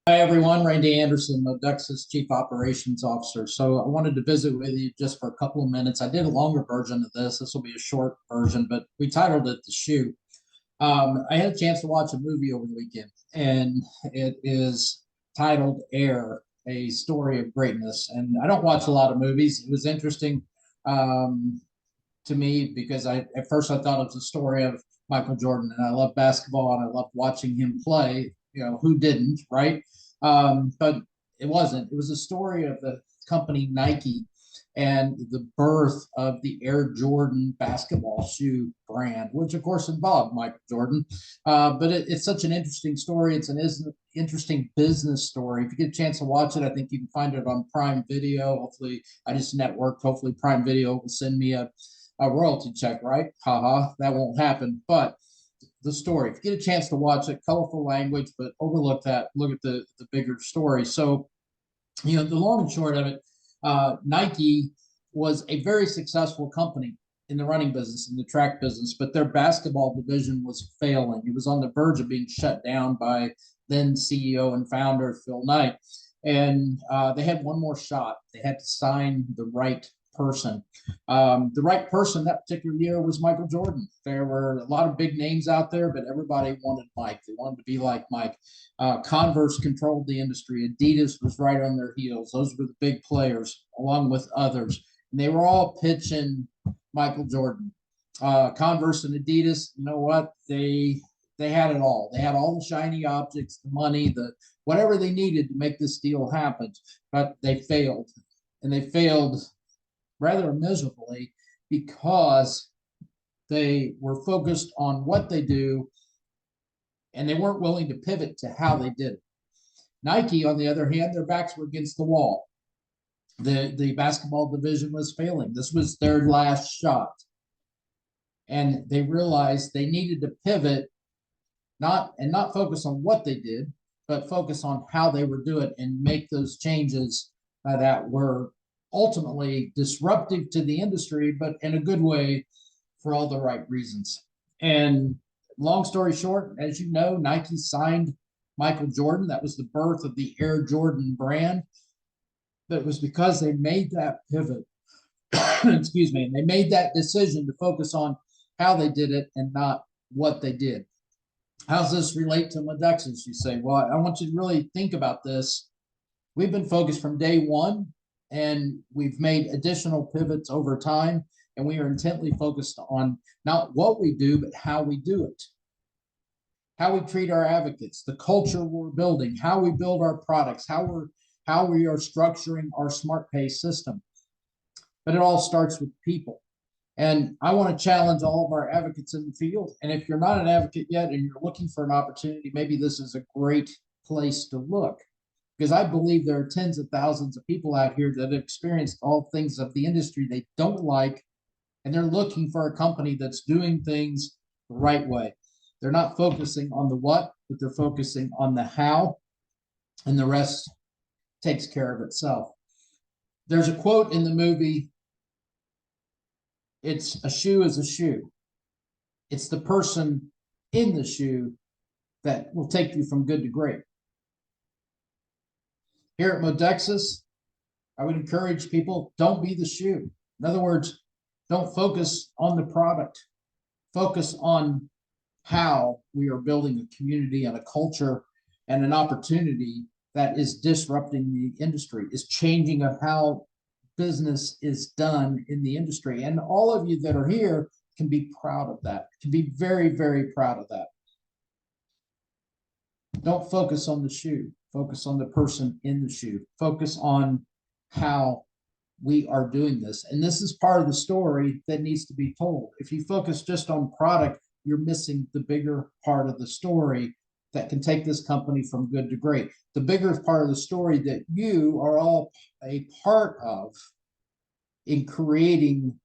Hi, everyone. Randy Anderson, Modexa's Chief Operations Officer. So I wanted to visit with you just for a couple of minutes. I did a longer version of this. This will be a short version, but we titled it The Shoe. I had a chance to watch a movie over the weekend, and it is titled Air, A Story of Greatness. And I don't watch a lot of movies. It was interesting to me because at first I thought it was a story of Michael Jordan, and I love basketball and I love watching him play. You know, who didn't, right? But it wasn't. It was a story of the company Nike and the birth of the Air Jordan basketball shoe brand, which of course involved Michael Jordan. But it's such an interesting story. It's an interesting business story. If you get a chance to watch it, I think you can find it on Prime Video. Hopefully, I just networked. Hopefully, Prime Video will send me a royalty check, right? Haha, that won't happen. But the story, if you get a chance to watch it, colorful language, but overlook that, look at the bigger story. So, the long and short of it, Nike was a very successful company in the running business, in the track business, but their basketball division was failing. It was on the verge of being shut down by then CEO and founder Phil Knight. And they had one more shot. They had to sign the right person. The right person that particular year was Michael Jordan. There were a lot of big names out there, but everybody wanted Mike. They wanted to be like Mike. Converse controlled the industry. Adidas was right on their heels. Those were the big players, along with others. And they were all pitching Michael Jordan. Converse and Adidas, you know what? They had it all. They had all the shiny objects, the money, the whatever they needed to make this deal happen. But they failed. And they failed rather miserably because they were focused on what they do and they weren't willing to pivot to how they did it. Nike, on the other hand, their backs were against the wall. The basketball division was failing. This was their last shot. And they realized they needed to pivot, not focus on what they did, but focus on how they were doing it and make those changes that were ultimately disruptive to the industry, but in a good way for all the right reasons. And long story short, as you know, Nike signed Michael Jordan. That was the birth of the Air Jordan brand. But it was because they made that pivot. Excuse me. And they made that decision to focus on how they did it and not what they did. How does this relate to Modexus? You say, well, I want you to really think about this. We've been focused from day one, and we've made additional pivots over time, and we are intently focused on not what we do, but how we do it, how we treat our advocates, the culture we're building, how we build our products, how we are structuring our smart pay system. But it all starts with people. And I want to challenge all of our advocates in the field. And if you're not an advocate yet and you're looking for an opportunity, maybe this is a great place to look, because I believe there are tens of thousands of people out here that have experienced all things of the industry they don't like, and they're looking for a company that's doing things the right way. They're not focusing on the what, but they're focusing on the how, and the rest takes care of itself. There's a quote in the movie, it's a shoe is a shoe. It's the person in the shoe that will take you from good to great. Here at Modexus, I would encourage people, don't be the shoe. In other words, don't focus on the product. Focus on how we are building a community and a culture and an opportunity that is disrupting the industry, is changing of how business is done in the industry. And all of you that are here can be proud of that, can be very, very proud of that. Don't focus on the shoe. Focus on the person in the shoe. Focus on how we are doing this. And this is part of the story that needs to be told. If you focus just on product, you're missing the bigger part of the story that can take this company from good to great. The bigger part of the story that you are all a part of in creating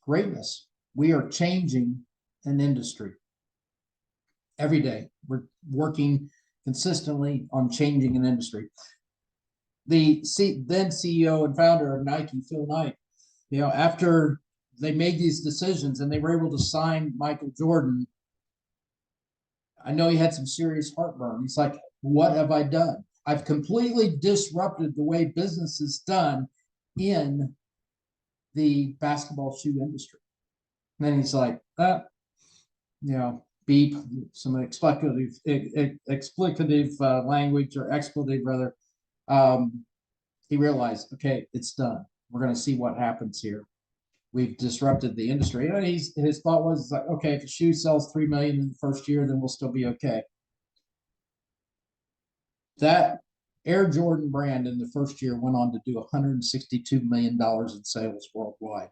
greatness. We are changing an industry. Every day, we're working consistently on changing an industry. The then CEO and founder of Nike, Phil Knight, after they made these decisions and they were able to sign Michael Jordan, I know he had some serious heartburn. He's like, what have I done? I've completely disrupted the way business is done in the basketball shoe industry. And then he's like, beep, some explicative language, or expletive rather. He realized, okay, it's done. We're going to see what happens here. We've disrupted the industry. And his thought was like, okay, if a shoe sells 3 million in the first year, then we'll still be okay. That Air Jordan brand in the first year went on to do $162 million in sales worldwide,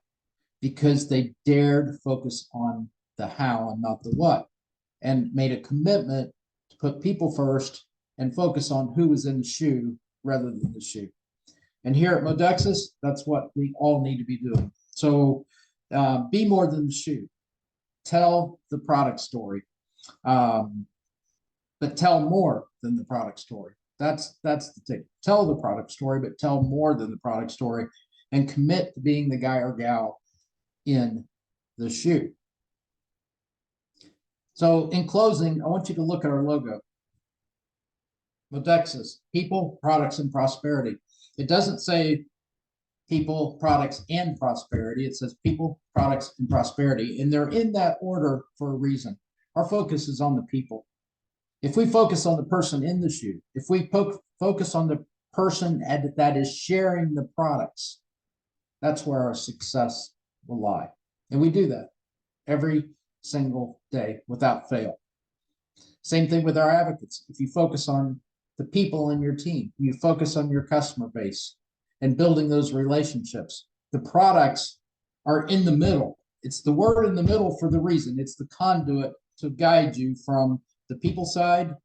because they dared focus on the how and not the what, and made a commitment to put people first and focus on who was in the shoe rather than the shoe. And here at Modexus, that's what we all need to be doing. So be more than the shoe. Tell the product story, but tell more than the product story. That's the thing. Tell the product story, but tell more than the product story, and commit to being the guy or gal in the shoe. So in closing, I want you to look at our logo. Modexus, people, products, and prosperity. It doesn't say people, products, and prosperity. It says people, products, and prosperity. And they're in that order for a reason. Our focus is on the people. If we focus on the person in the shoe, if we focus on the person that is sharing the products, that's where our success will lie. And we do that every single day without fail. Same thing with our advocates. If you focus on the people in your team, you focus on your customer base and building those relationships, the products are in the middle. It's the word in the middle for the reason. It's the conduit to guide you from the people side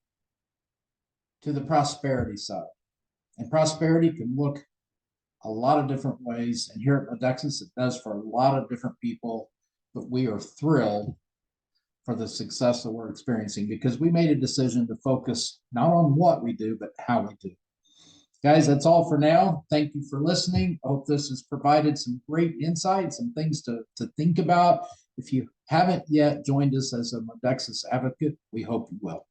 to the prosperity side. And prosperity can look a lot of different ways. And here at Modexus, it does for a lot of different people. But we are thrilled for the success that we're experiencing, because we made a decision to focus not on what we do, but how we do. Guys, that's all for now. Thank you for listening. I hope this has provided some great insights and things to think about. If you haven't yet joined us as a Modexus advocate, we hope you will.